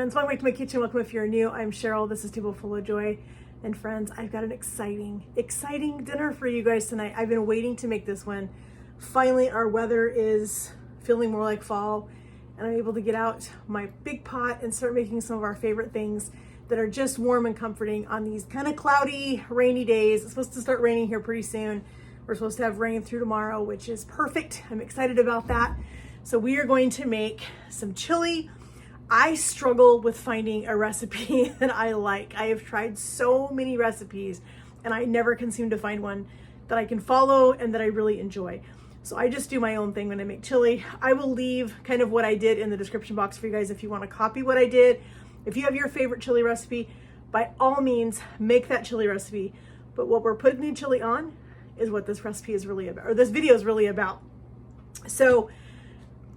friends, welcome back to my kitchen. Welcome if you're new. I'm Cheryl. This is Table Full of Joy. And friends, I've got an exciting dinner for you guys tonight. I've been waiting to make this one. Finally, our weather is feeling more like fall, and I'm able to get out my big pot and start making some of our favorite things that are just warm and comforting on these kind of cloudy, rainy days. It's supposed to start raining here pretty soon. We're supposed to have rain through tomorrow, which is perfect. I'm excited about that. So we are going to make some chili. I struggle with finding a recipe that I like. I have tried so many recipes and I never can seem to find one that I can follow and that I really enjoy. So I just do my own thing when I make chili. I will leave kind of what I did in the description box for you guys if you want to copy what I did. If you have your favorite chili recipe, by all means, make that chili recipe. But what we're putting the chili on is what this recipe is really about, or this video is really about. So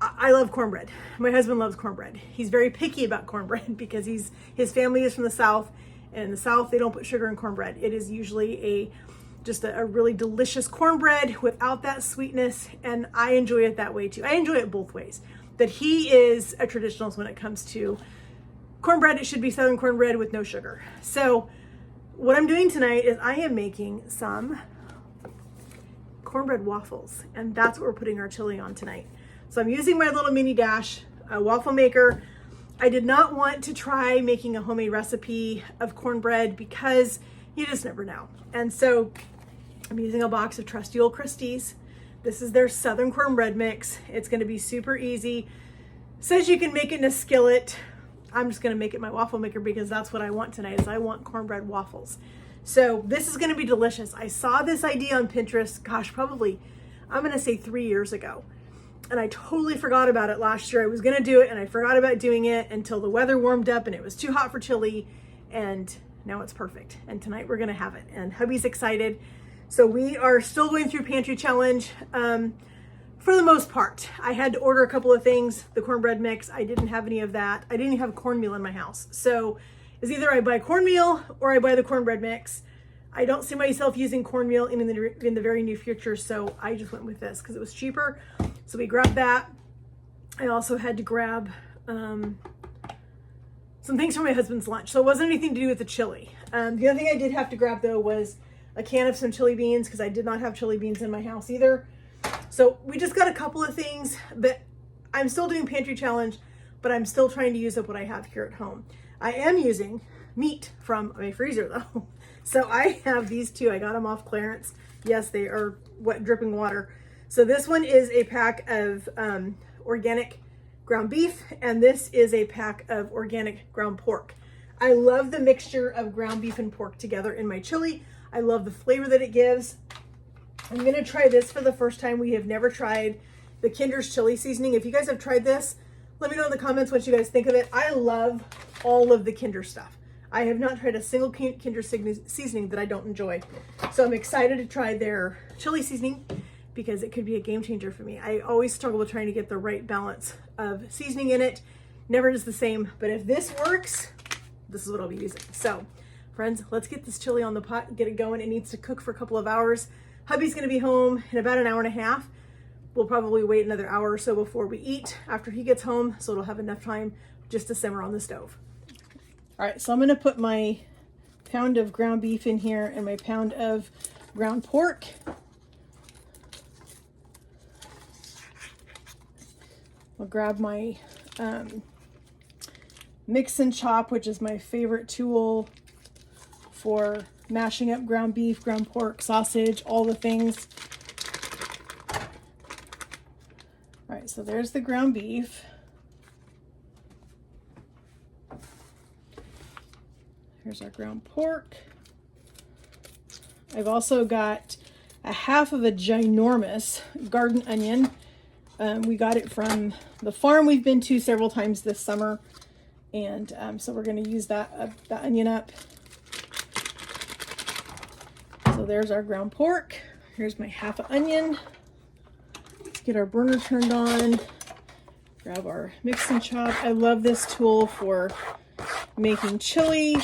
I love cornbread. My husband loves cornbread. He's very picky about cornbread because his family is from the South, and in the South they don't put sugar in cornbread. It is usually just a really delicious cornbread without that sweetness, and I enjoy it that way too. I enjoy it both ways. That he is a traditionalist when it comes to cornbread. It should be Southern cornbread with no sugar. So what I'm doing tonight is I am making some cornbread waffles, and that's what we're putting our chili on tonight. So I'm using my little mini dash waffle maker. I did not want to try making a homemade recipe of cornbread because you just never know. And so I'm using a box of trusty old Christie's. This is their Southern cornbread mix. It's gonna be super easy. Says you can make it in a skillet. I'm just gonna make it my waffle maker because that's what I want tonight, is I want cornbread waffles. So this is gonna be delicious. I saw this idea on Pinterest, gosh, probably, I'm gonna say 3 years ago. And I totally forgot about it last year. I was gonna do it and I forgot about doing it until the weather warmed up and it was too hot for chili, and now it's perfect. And tonight we're gonna have it, and hubby's excited. So we are still going through pantry challenge for the most part. I had to order a couple of things, the cornbread mix. I didn't have any of that. I didn't even have cornmeal in my house. So it's either I buy cornmeal or I buy the cornbread mix. I don't see myself using cornmeal in the very near future, so I just went with this because it was cheaper. So we grabbed that. I also had to grab some things for my husband's lunch. So it wasn't anything to do with the chili. The other thing I did have to grab though was a can of some chili beans because I did not have chili beans in my house either. So we just got a couple of things, but I'm still doing pantry challenge, but I'm still trying to use up what I have here at home. I am using meat from my freezer though. So I have these two. I got them off clearance. Yes, they are wet dripping water. So this one is a pack of organic ground beef, and this is a pack of organic ground pork. I love the mixture of ground beef and pork together in my chili. I love the flavor that it gives. I'm gonna try this for the first time. We have never tried the Kinder's chili seasoning. If you guys have tried this, let me know in the comments what you guys think of it. I love all of the Kinder stuff. I have not tried a single Kinder seasoning that I don't enjoy. So I'm excited to try their chili seasoning because it could be a game changer for me. I always struggle with trying to get the right balance of seasoning in it. Never is the same, but if this works, this is what I'll be using. So friends, let's get this chili on the pot and get it going. It needs to cook for a couple of hours. Hubby's gonna be home in about an hour and a half. We'll probably wait another hour or so before we eat after he gets home, so it'll have enough time just to simmer on the stove. All right, so I'm gonna put my pound of ground beef in here and my pound of ground pork. I'll grab my mix and chop, which is my favorite tool for mashing up ground beef, ground pork, sausage, all the things. All right, so there's the ground beef. Here's our ground pork. I've also got a half of a ginormous garden onion. We got it from the farm we've been to several times this summer. And so we're gonna use that onion up. So there's our ground pork. Here's my half an onion. Let's get our burner turned on. Grab our mix and chop. I love this tool for making chili,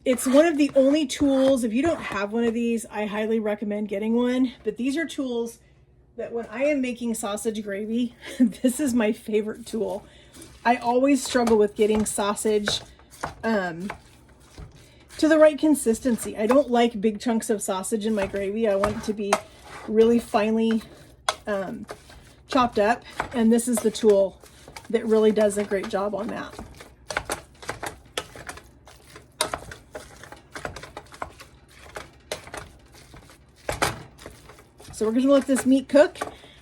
it's one of the only tools, if you don't have one of these, I highly recommend getting one. But these are tools that when I am making sausage gravy, this is my favorite tool. I always struggle with getting sausage to the right consistency. I don't like big chunks of sausage in my gravy. I want it to be really finely chopped up, and this is the tool that really does a great job on that. So we're going to let this meat cook.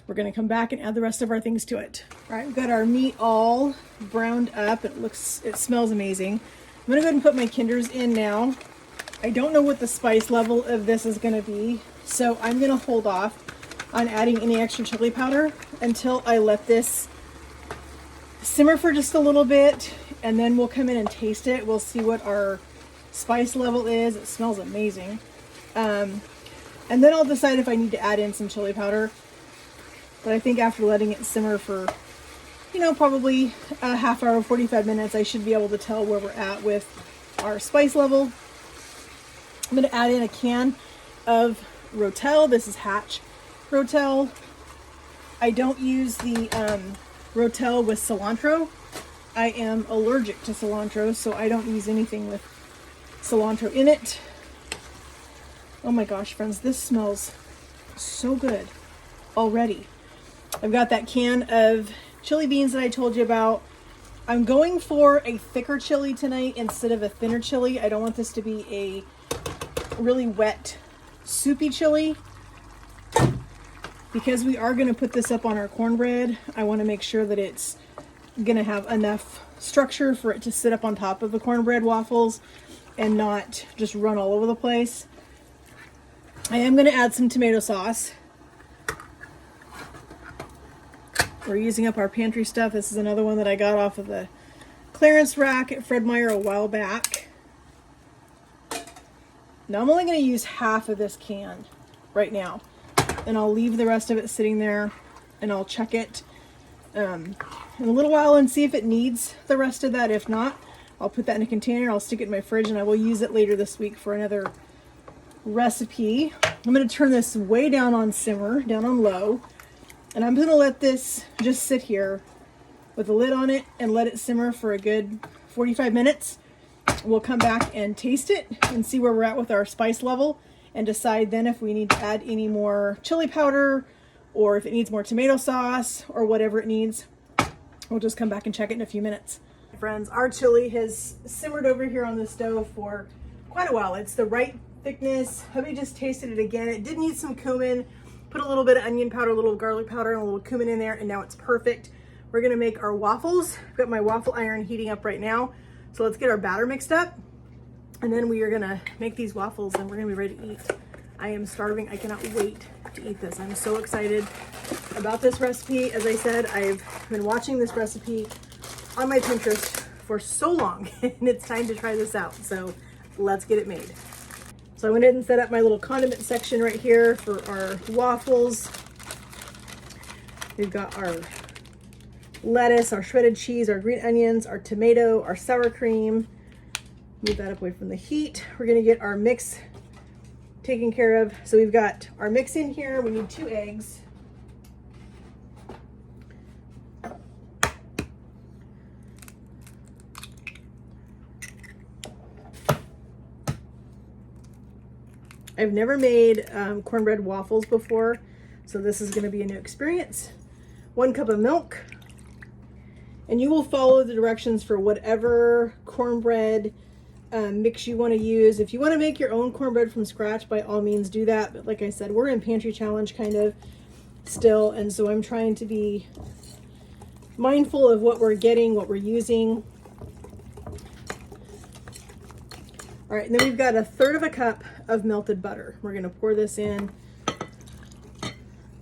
We're going to come back and add the rest of our things to it. All right, we've got our meat all browned up. It smells amazing. I'm going to go ahead and put my kinders in now. I don't know what the spice level of this is going to be, so I'm going to hold off on adding any extra chili powder until I let this simmer for just a little bit, and then we'll come in and taste it. We'll see what our spice level is. It smells amazing. And then I'll decide if I need to add in some chili powder. But I think after letting it simmer for, you know, probably a half hour, 45 minutes, I should be able to tell where we're at with our spice level. I'm going to add in a can of Rotel. This is Hatch Rotel. I don't use the Rotel with cilantro. I am allergic to cilantro, so I don't use anything with cilantro in it. Oh my gosh, friends, this smells so good already. I've got that can of chili beans that I told you about. I'm going for a thicker chili tonight instead of a thinner chili. I don't want this to be a really wet, soupy chili. Because we are going to put this up on our cornbread, I want to make sure that it's going to have enough structure for it to sit up on top of the cornbread waffles and not just run all over the place. I am going to add some tomato sauce. We're using up our pantry stuff. This is another one that I got off of the clearance rack at Fred Meyer a while back. Now I'm only going to use half of this can right now, and I'll leave the rest of it sitting there, and I'll check it in a little while and see if it needs the rest of that. If not, I'll put that in a container. I'll stick it in my fridge, and I will use it later this week for another recipe. I'm going to turn this way down on simmer, down on low, and I'm going to let this just sit here with a lid on it and let it simmer for a good 45 minutes. We'll come back and taste it and see where we're at with our spice level and decide then if we need to add any more chili powder or if it needs more tomato sauce or whatever it needs. We'll just come back and check it in a few minutes. Friends, our chili has simmered over here on the stove for quite a while. It's the right thickness. Hubby just tasted it again. It did need some cumin. Put a little bit of onion powder, a little garlic powder, and a little cumin in there, and now it's perfect. We're gonna make our waffles. I've got my waffle iron heating up right now. So let's get our batter mixed up, and then we are gonna make these waffles and we're gonna be ready to eat. I am starving. I cannot wait to eat this. I'm so excited about this recipe. As I said, I've been watching this recipe on my Pinterest for so long, and it's time to try this out. So let's get it made. So I went in and set up my little condiment section right here for our waffles. We've got our lettuce, our shredded cheese, our green onions, our tomato, our sour cream. Move that up away from the heat. We're gonna get our mix taken care of. So we've got our mix in here. We need 2 eggs. I've never made cornbread waffles before, so this is going to be a new experience. 1 cup of milk, and you will follow the directions for whatever cornbread mix you want to use. If you want to make your own cornbread from scratch, by all means do that. But like I said, we're in pantry challenge kind of still, and so I'm trying to be mindful of what we're getting, what we're using. All right, and then we've got 1/3 cup of melted butter. We're gonna pour this in,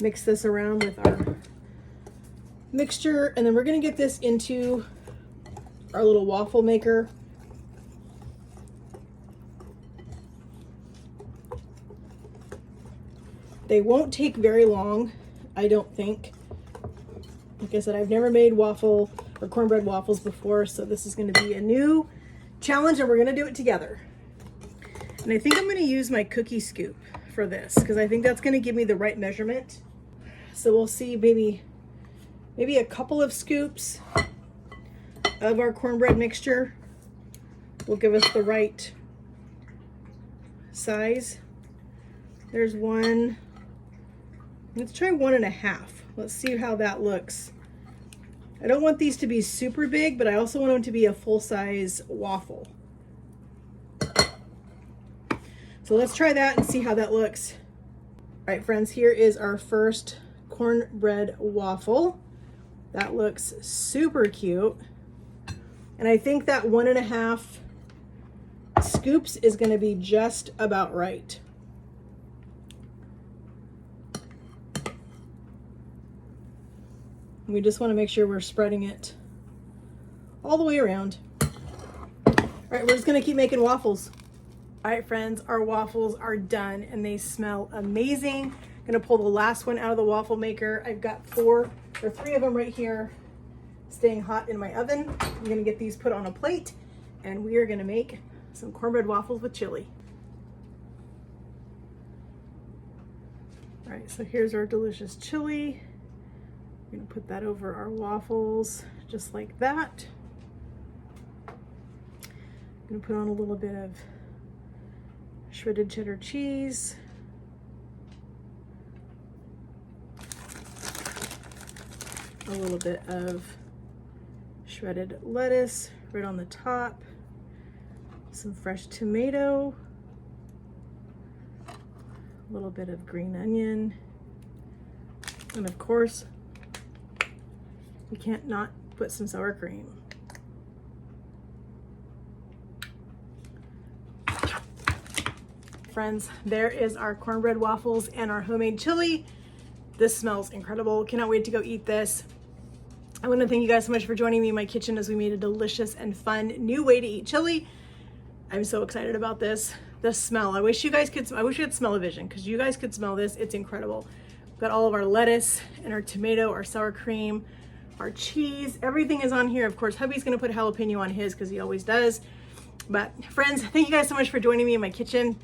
mix this around with our mixture, and then we're gonna get this into our little waffle maker. They won't take very long, I don't think. Like I said, I've never made waffle or cornbread waffles before, so this is gonna be a new challenge, and we're gonna do it together. And I think I'm gonna use my cookie scoop for this because I think that's gonna give me the right measurement. So we'll see, maybe a couple of scoops of our cornbread mixture will give us the right size. There's one. Let's try 1.5. Let's see how that looks. I don't want these to be super big, but I also want them to be a full-size waffle. So let's try that and see how that looks. All right, friends, here is our first cornbread waffle. That looks super cute. And I think that 1.5 scoops is going to be just about right. We just want to make sure we're spreading it all the way around. All right, we're just going to keep making waffles. All right, friends, our waffles are done and they smell amazing. I'm going to pull the last one out of the waffle maker. I've got 3 of them right here staying hot in my oven. I'm going to get these put on a plate and we are going to make some cornbread waffles with chili. All right, so here's our delicious chili. I'm going to put that over our waffles just like that. I'm going to put on a little bit of shredded cheddar cheese. A little bit of shredded lettuce right on the top. Some fresh tomato. A little bit of green onion. And of course, we can't not put some sour cream. Friends, there is our cornbread waffles and our homemade chili. This smells incredible. Cannot wait to go eat this. I want to thank you guys so much for joining me in my kitchen as we made a delicious and fun new way to eat chili. I'm so excited about this. The smell. I wish we had smell-o-vision because you guys could smell this. It's incredible. We've got all of our lettuce and our tomato, our sour cream, our cheese. Everything is on here. Of course, hubby's going to put jalapeno on his because he always does. But friends, thank you guys so much for joining me in my kitchen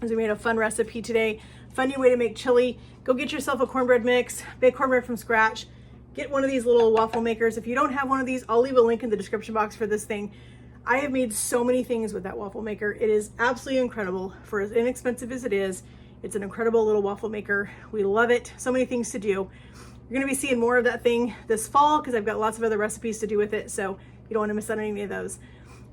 as we made a fun recipe today. Fun new way to make chili. Go get yourself a cornbread mix. Bake cornbread from scratch. Get one of these little waffle makers. If you don't have one of these, I'll leave a link in the description box for this thing. I have made so many things with that waffle maker. It is absolutely incredible. For as inexpensive as it is, it's an incredible little waffle maker. We love it. So many things to do. You're going to be seeing more of that thing this fall because I've got lots of other recipes to do with it. So you don't want to miss out on any of those.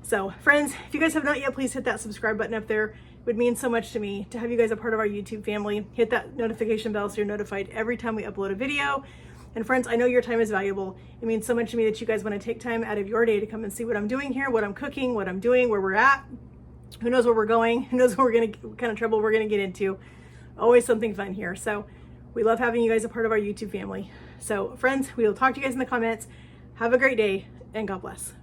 So friends, if you guys have not yet, please hit that subscribe button up there. It would mean so much to me to have you guys a part of our YouTube family. Hit that notification bell so you're notified every time we upload a video. And friends, I know your time is valuable. It means so much to me that you guys want to take time out of your day to come and see what I'm doing here, what I'm cooking, what I'm doing, where we're at. Who knows where we're going? Who knows what kind of trouble we're going to get into? Always something fun here. So we love having you guys a part of our YouTube family. So friends, we will talk to you guys in the comments. Have a great day and God bless.